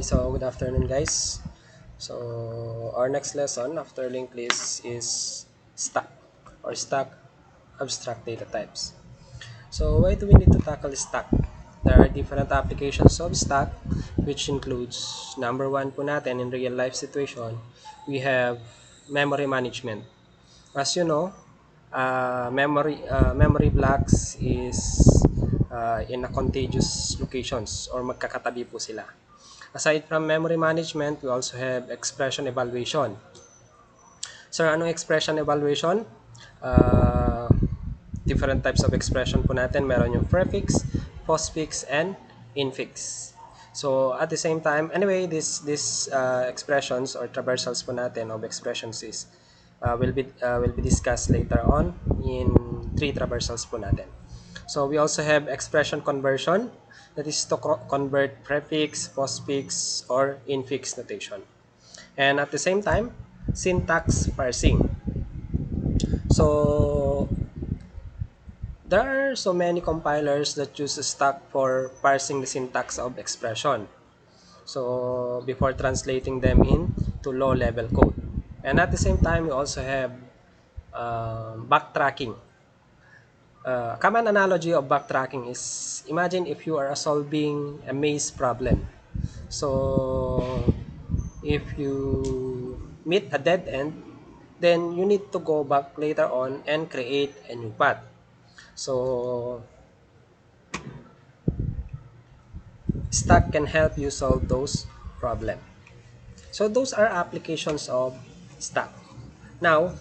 So good afternoon, guys. So our next lesson after linked list is stack or stack abstract data types. So why do we need to tackle stack? There are different applications of stack, which includes number one po natin in real life situation, we have memory management. As you know, memory blocks is in a contiguous locations or magkakatabi po sila. Aside from memory management, we also have expression evaluation. Sir, anong expression evaluation? Uh, Different types of expression po natin. Meron yung prefix, postfix, and infix. So, at the same time, anyway, this expressions or traversals po natin of expressions is will be discussed later on in three traversals po natin. So, we also have expression conversion, that is to convert prefix, postfix, or infix notation. And at the same time, syntax parsing. So there are so many compilers that use stack for parsing the syntax of expression. So before translating them into low-level code. And at the same time, we also have backtracking. Common analogy of backtracking is imagine if you are solving a maze problem. So if you meet a dead end, then you need to go back later on and create a new path. So stack can help you solve those problems. So those are applications of stack. Now,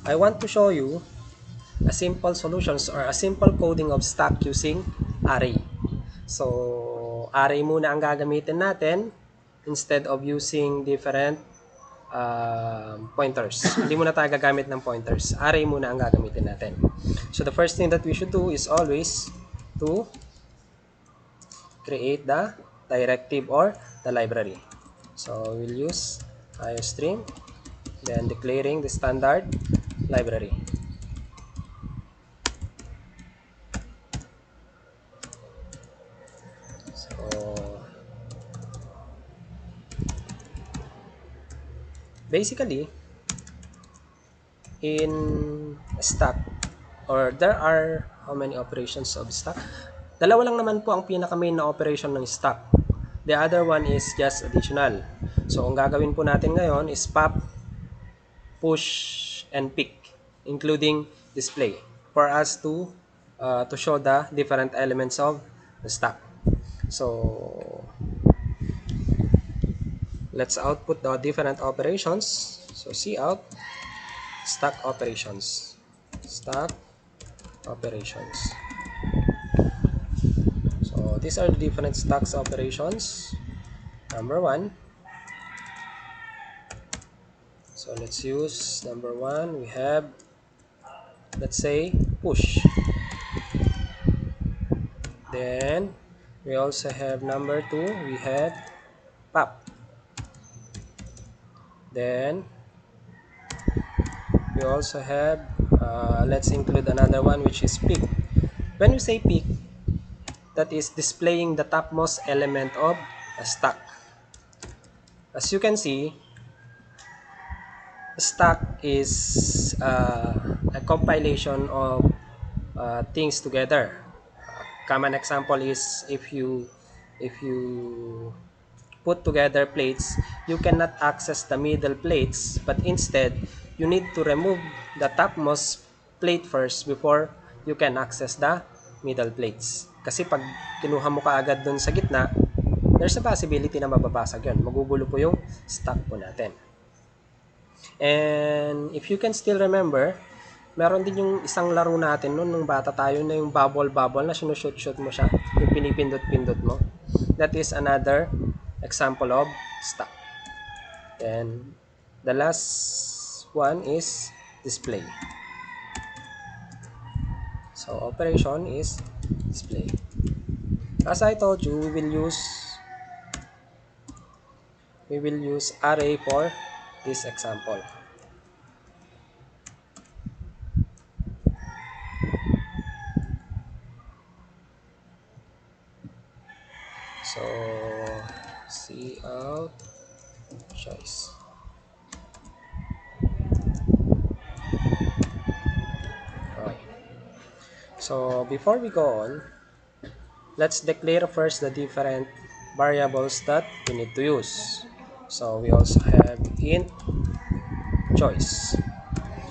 I want to show you a simple solutions or a simple coding of stack using array. So, array muna ang gagamitin natin instead of using different pointers. Hindi muna tayo gagamit ng pointers. Array muna ang gagamitin natin. So, the first thing that we should do is always to create the directive or the library. So, we'll use iostream, then declaring the standard library. So, basically, in stack, or there are how many operations of stack? Dalawa lang naman po ang pinaka-main na operation ng stack. The other one is just additional. So, ang gagawin po natin ngayon is pop, push, and pick, including display, for us to show the different elements of the stack. So, let's output the different operations. So, cout, stack operations. Stack operations. So, these are the different stacks operations. Number one. So, let's use number one. We have, let's say, push. Then, we also have number two. We have pop. Then, we also have, let's include another one, which is pick. When we say pick, that is displaying the topmost element of a stack. As you can see, stack is a compilation of things together. Common example is if you put together plates, you cannot access the middle plates, but instead you need to remove the topmost plate first before you can access the middle plates. Kasi pag kinuha mo kaagad dun sa gitna, there's a possibility na mababasag yun. Magugulo po yung stack po natin. And if you can still remember, meron din yung isang laro natin noon nung bata tayo na yung bubble na sinushoot-shoot mo siya, yung pinipindot-pindot mo. That is another example of stack. And the last one is display. So operation is display. As I told you, we will use array for this example. So So before we go on, let's declare first the different variables that we need to use. So we also have int choice.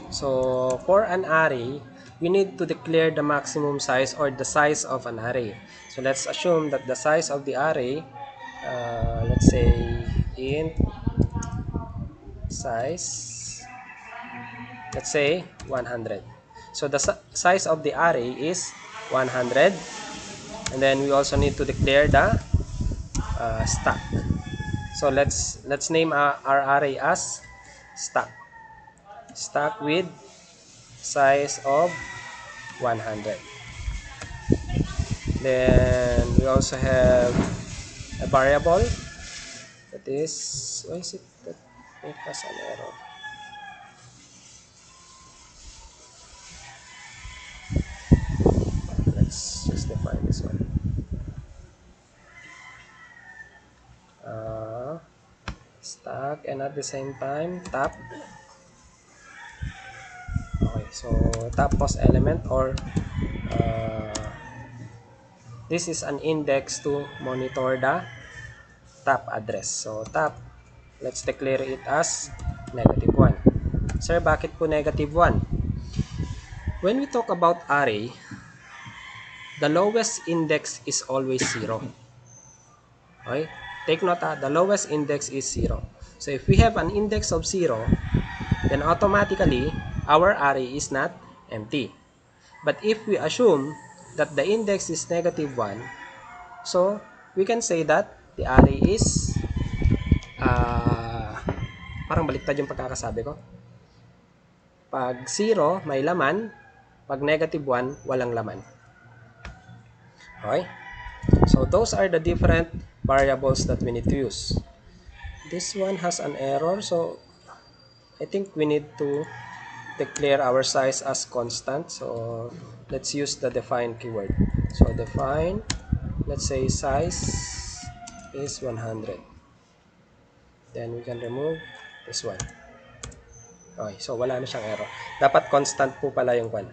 So for an array, we need to declare the maximum size or the size of an array. So let's assume that the size of the array, let's say int size, let's say 100. So the size of the array is 100, and then we also need to declare the stack. So let's name our array as stack with size of 100. Then we also have a variable that is, why is it that it has an error? Let's just define this one. uh, Stack, and at the same time top. Okay, so topmost element, or uh, this is an index to monitor the top address. So top, let's declare it as -1. Sir, bakit po -1? When we talk about array, the lowest index is always 0. Okay? Take note, the lowest index is 0. So if we have an index of 0, then automatically our array is not empty. But if we assume that the index is -1, so we can say that the array is parang baliktad yung pagkakasabi ko. Pag 0, may laman. Pag -1, walang laman. Okay? So those are the different variables that we need to use. This one has an error, so I think we need to declare our size as constant. So let's use the define keyword. So define, let's say size is 100. Then we can remove this one. Okay, so wala na siyang error. Dapat constant po pala yung one.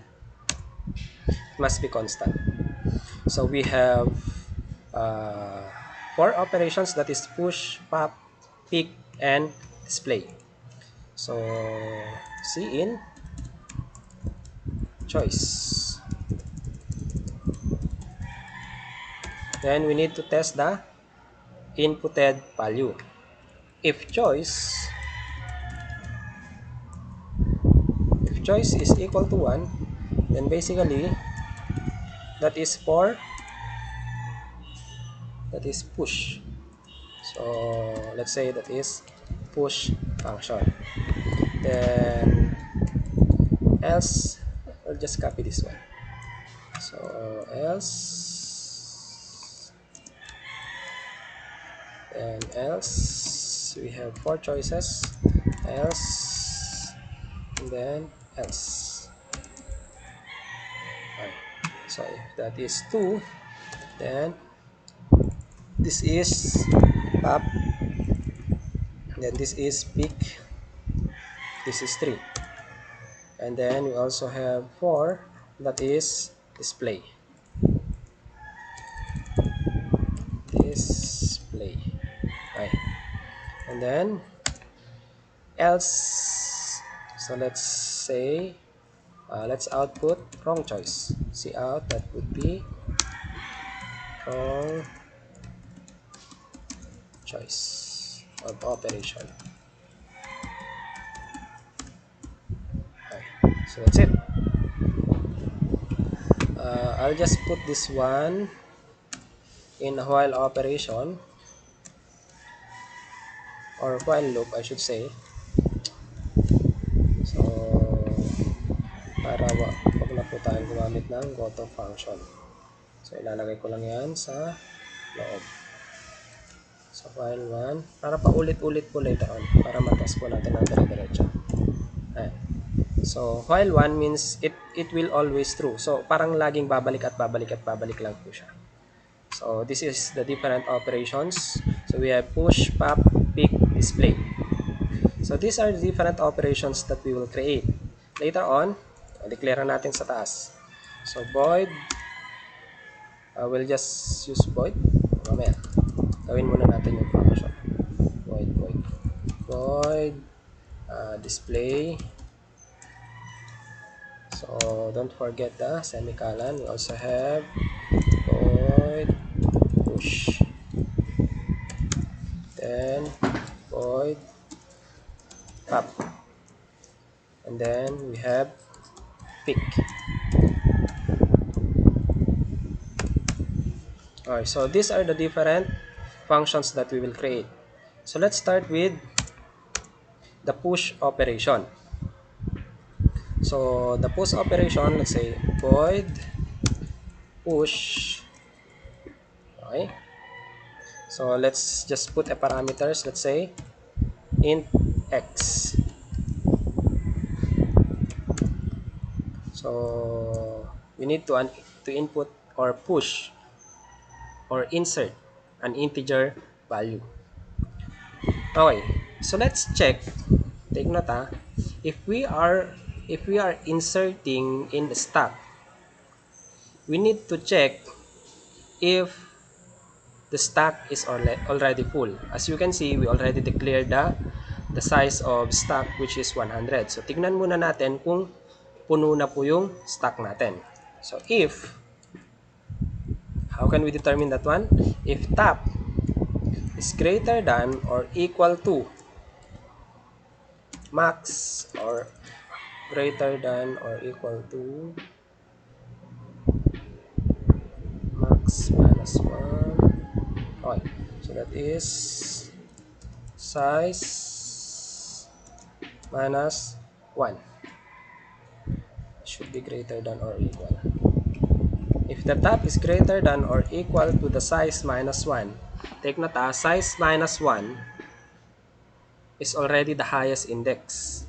It must be constant. So we have 4 operations, that is push, pop, pick, and display. So in choice. Then we need to test the inputted value. If choice is equal to 1, then basically that is push. So let's say that is push function. Then else, I'll just copy this one. So else we have 4 choices, else, and then else. Okay. So if that is 2, then this is pop, then this is pick, this is 3, and then we also have 4, that is display. Okay. And then else, so let's say let's output wrong choice. Cout, that would be wrong choice of operation. Okay, so that's it. I'll just put this one in a while operation, or while loop I should say. So para wag na po tayong gumamit ng goto function. So ilalagay ko lang yan sa loob. So while 1, para paulit-ulit po later on, para matest po natin ang dire-diretso. So while 1 means it will always true. So parang laging babalik at babalik at babalik lang po siya. So this is the different operations. So we have push, pop, pick, display. So these are the different operations that we will create. Later on, declare natin sa taas. So void, we'll just use void. Mamaya, gawin muna natin yung function. Void, display. So don't forget the semicolon. We also have void push. Then void pop. And then we have pick. Alright, so these are the different functions that we will create. So let's start with the push operation. So the push operation, let's say void push. Okay. So let's just put a parameters, let's say int x. So we need to input or push or insert an integer value. Okay, so let's check. Take note if we are inserting in the stack, we need to check if the stack is already full. As you can see, we already declared the size of stack, which is 100. So tignan muna natin kung puno na po yung stack natin. So if, how can we determine that one? If top is greater than or equal to max or greater than or equal to max minus 1. Okay, so that is size minus 1 should be greater than or equal. If the top is greater than or equal to the size minus 1, take note size minus 1 is already the highest index.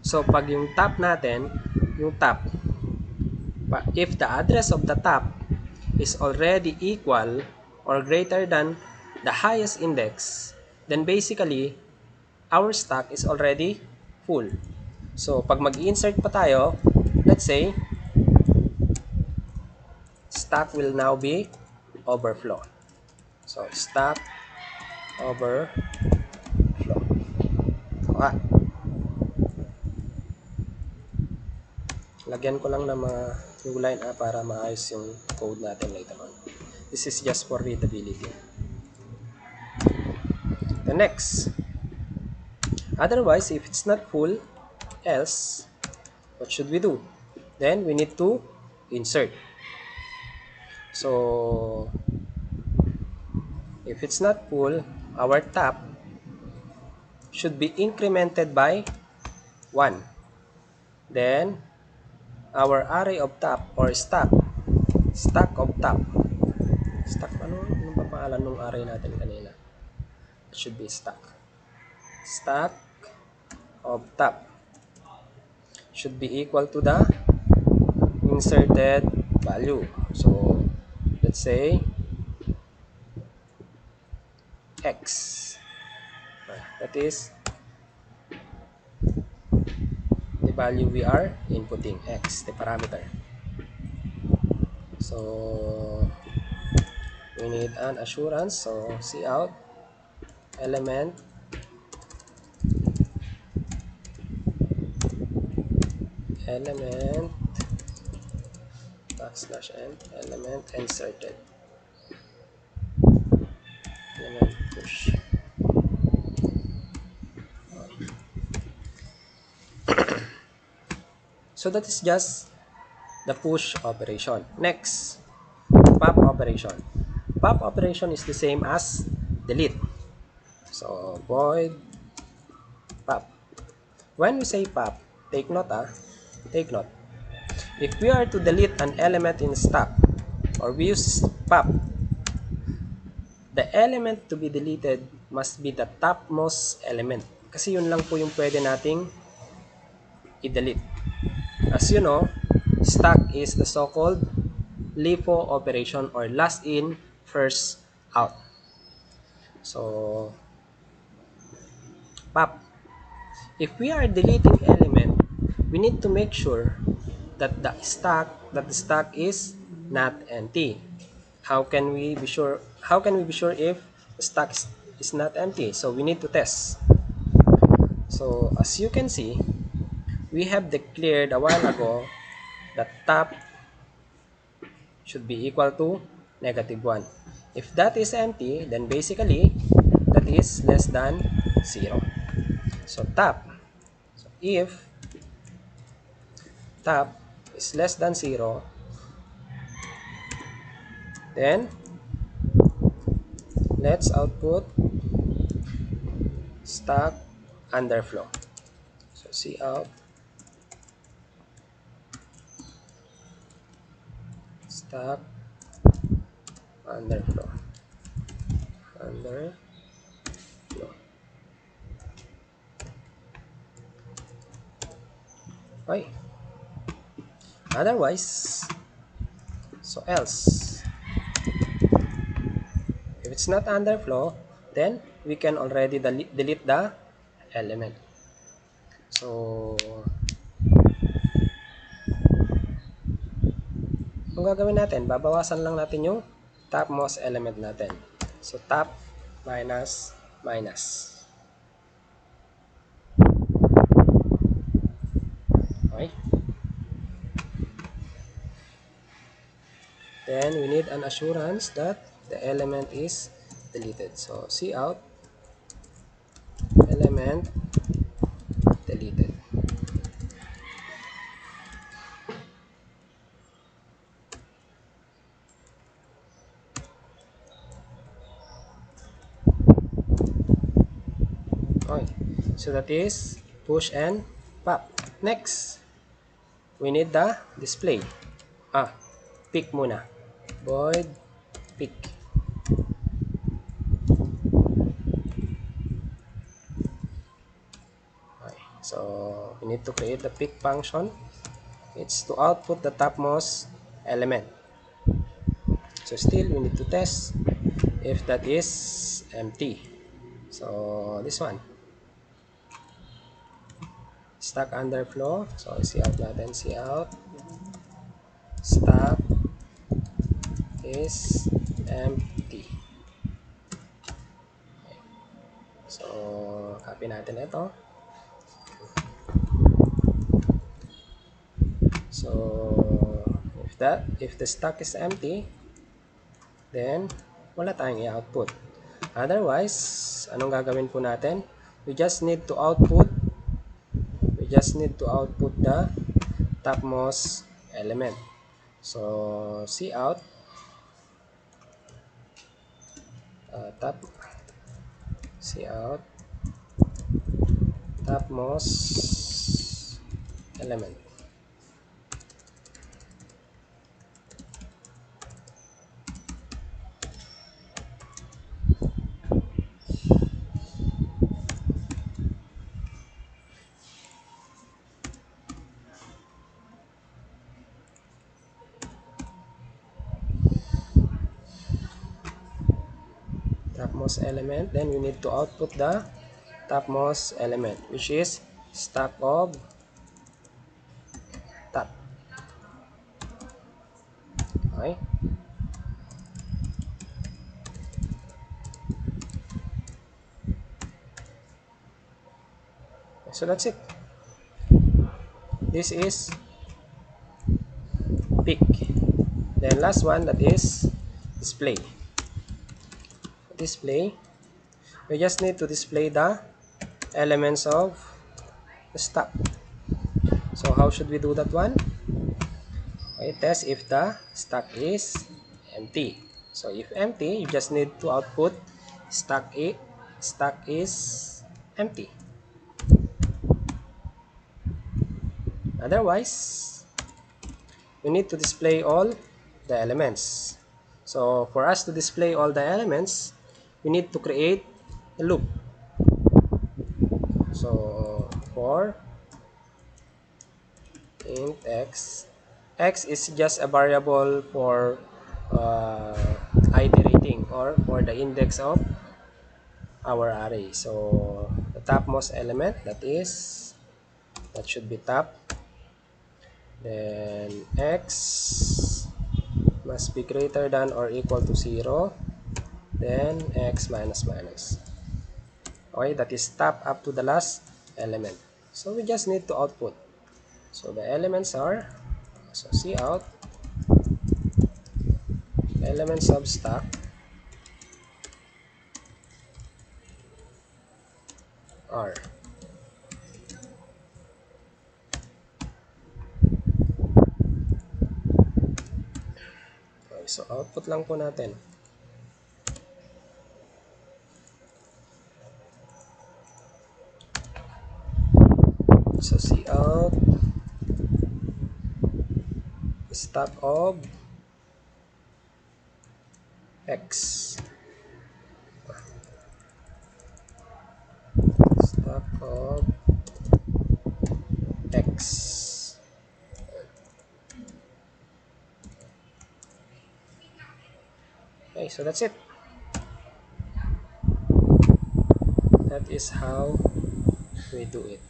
So pag yung top natin, yung top, if the address of the top is already equal or greater than the highest index, then basically our stack is already full. So pag mag-insert pa tayo, let's say stack will now be overflow. So stack overflow. Okay. Lagyan ko lang ng mga new line para maayos yung code natin later on. This is just for readability. The next, otherwise if it's not full, else what should we do? Then we need to insert. So if it's not full, our top should be incremented by 1. Then our array of top or stack of top, stack ano ba pangalan ng array natin kanina? It should be stack of top should be equal to the inserted value. So let's say x, that is the value we are inputting, x, the parameter. So we need an assurance, so cout element \n element inserted element push. So that is just the push operation. Next, pop operation. Pop operation is the same as delete. So void pop. When we say pop, take note take note. If we are to delete an element in stack or we use pop, the element to be deleted must be the topmost element. Kasi yun lang po yung pwede nating i-delete. As you know, stack is the so-called LIFO operation or last in, first out. So, pop. If we are deleting element, we need to make sure that the stack that the stack is not empty. How can we be sure? How can we be sure if the stack is not empty? So we need to test. So as you can see, we have declared a while ago that top should be equal to -1. If that is empty, then basically that is less than 0. So top. So if top is less than 0, then let's output stack underflow. So C out stack underflow. Underflow. Okay. Otherwise, so else, if it's not underflow, then we can already delete the element. So, ang gagawin natin, babawasan lang natin yung topmost element natin. So, top minus minus. Okay? Then, we need an assurance that the element is deleted. So, C out element deleted. Okay. So, that is push and pop. Next, we need the display. Pick muna. Void pick. Okay. So, we need to create the pick function. It's to output the topmost element. So, still, we need to test if that is empty. So, this one. Stack underflow. So, see out natin. See out. Stack is empty. So, copy natin ito. So, if the stack is empty, then wala tayong i-output. Otherwise, anong gagawin po natin? We just need to output the topmost element. So, C out top C out topmost element. Topmost element, then we need to output the topmost element, which is stack of top. Okay. So that's it. This is pick. Then last one, that is display. Display, we just need to display the elements of the stack. So how should we do that one? Okay, test if the stack is empty. So if empty, you just need to output stack is empty. Otherwise, we need to display all the elements. So for us to display all the elements, we need to create a loop. So for int x is just a variable for uh, iterating or for the index of our array. So the topmost element, that should be top, then x must be greater than or equal to 0, then x minus minus. Okay, that is top up to the last element. So we just need to output. So the elements are, so C out, elements of stack are. Okay, so output lang po natin. So C out, stack of x, stack of x. Okay, so that's it. That is how we do it.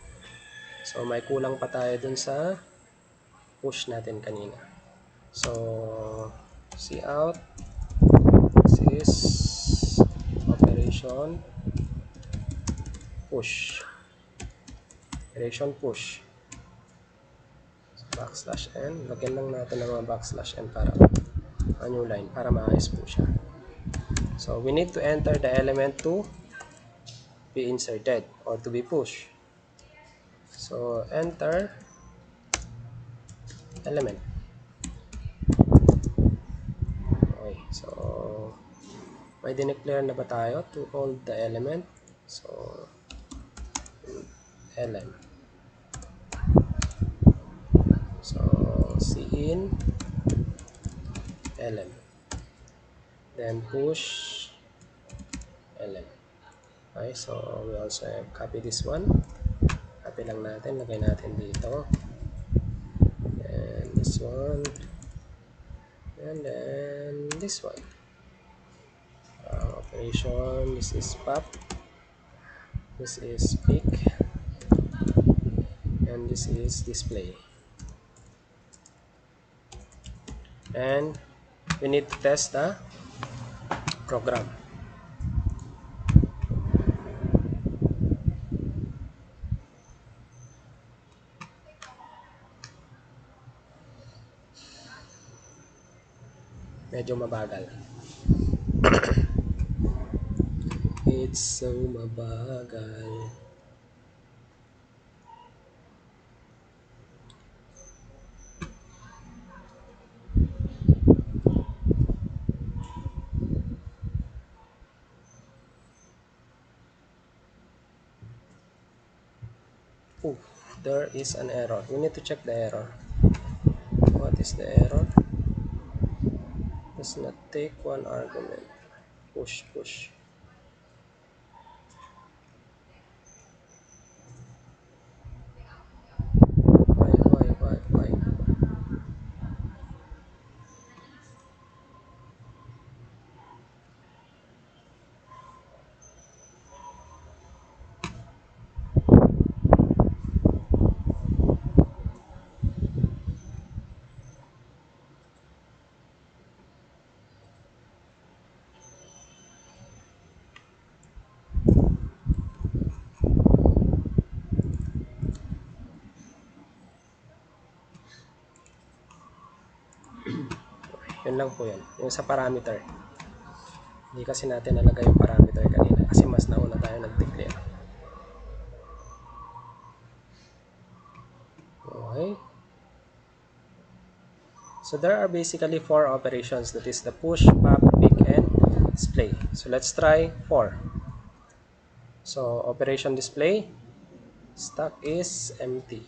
So may kulang pa tayo dun sa push natin kanina. So C out, this is operation push. Operation push. So backslash n, lagyan lang natin ng mga backslash n para a new line para maayos po siya. So we need to enter the element to be inserted or to be pushed. So enter element. Okay, so may dineclare na ba tayo to hold the element? So ln. So cin ln. Then push ln. Okay, so we also have copy this one. Copy lang natin, lagay natin dito. And this one. And then this one. Operation, this is pop. This is pick. And this is display. And we need to test the program. Medyo mabagal. It's so mabagal. Oh, there is an error. We need to check the error. What is the error? Does not take one argument. Push, push. Why? Yun lang po yun. Yung sa parameter. Hindi kasi natin nalagay yung parameter kanina kasi mas nauna tayo nag-declare. Okay. So there are basically 4 operations. That is the push, pop, pick, and display. So let's try 4. So operation display, stack is empty.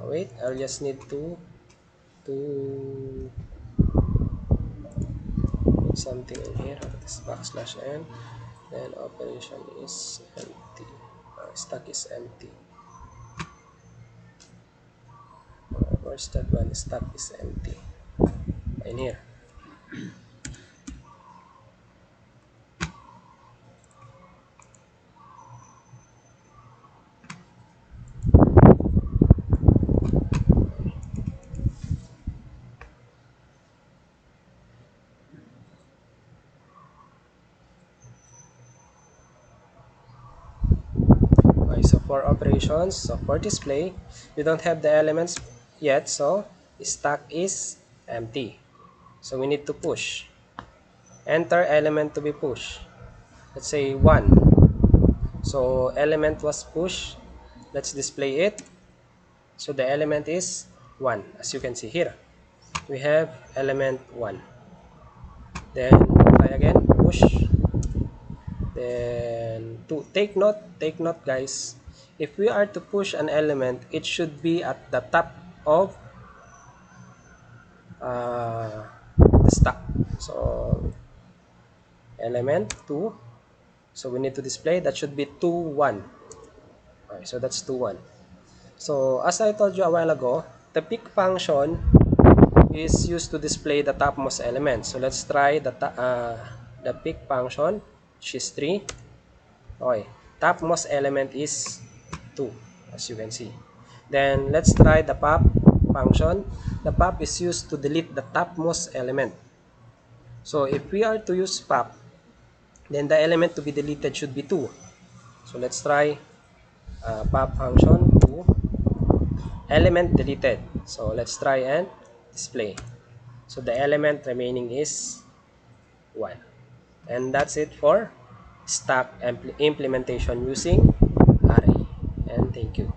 Wait, I'll just need to put something in here. That is backslash n. Then operation is empty. Stack is empty. Where's that one? Stack is empty. In here. for operations, so for display, we don't have the elements yet, so stack is empty. So we need to push. Enter element to be pushed. Let's say 1. So element was pushed. Let's display it. So the element is 1, as you can see here. We have element 1. Then try again, push. Then to take note guys, if we are to push an element, it should be at the top of the stack. So element 2. So we need to display that should be 2 1. Okay, so that's 2 1. So as I told you a while ago, the pick function is used to display the topmost element. So let's try the pick function, which is 3. Okay, topmost element is 2, as you can see. Then let's try the pop function. The pop is used to delete the topmost element. So if we are to use pop, then the element to be deleted should be 2. So let's try pop function 2, element deleted. So let's try and display. So the element remaining is 1. And that's it for stack implementation using array. And thank you.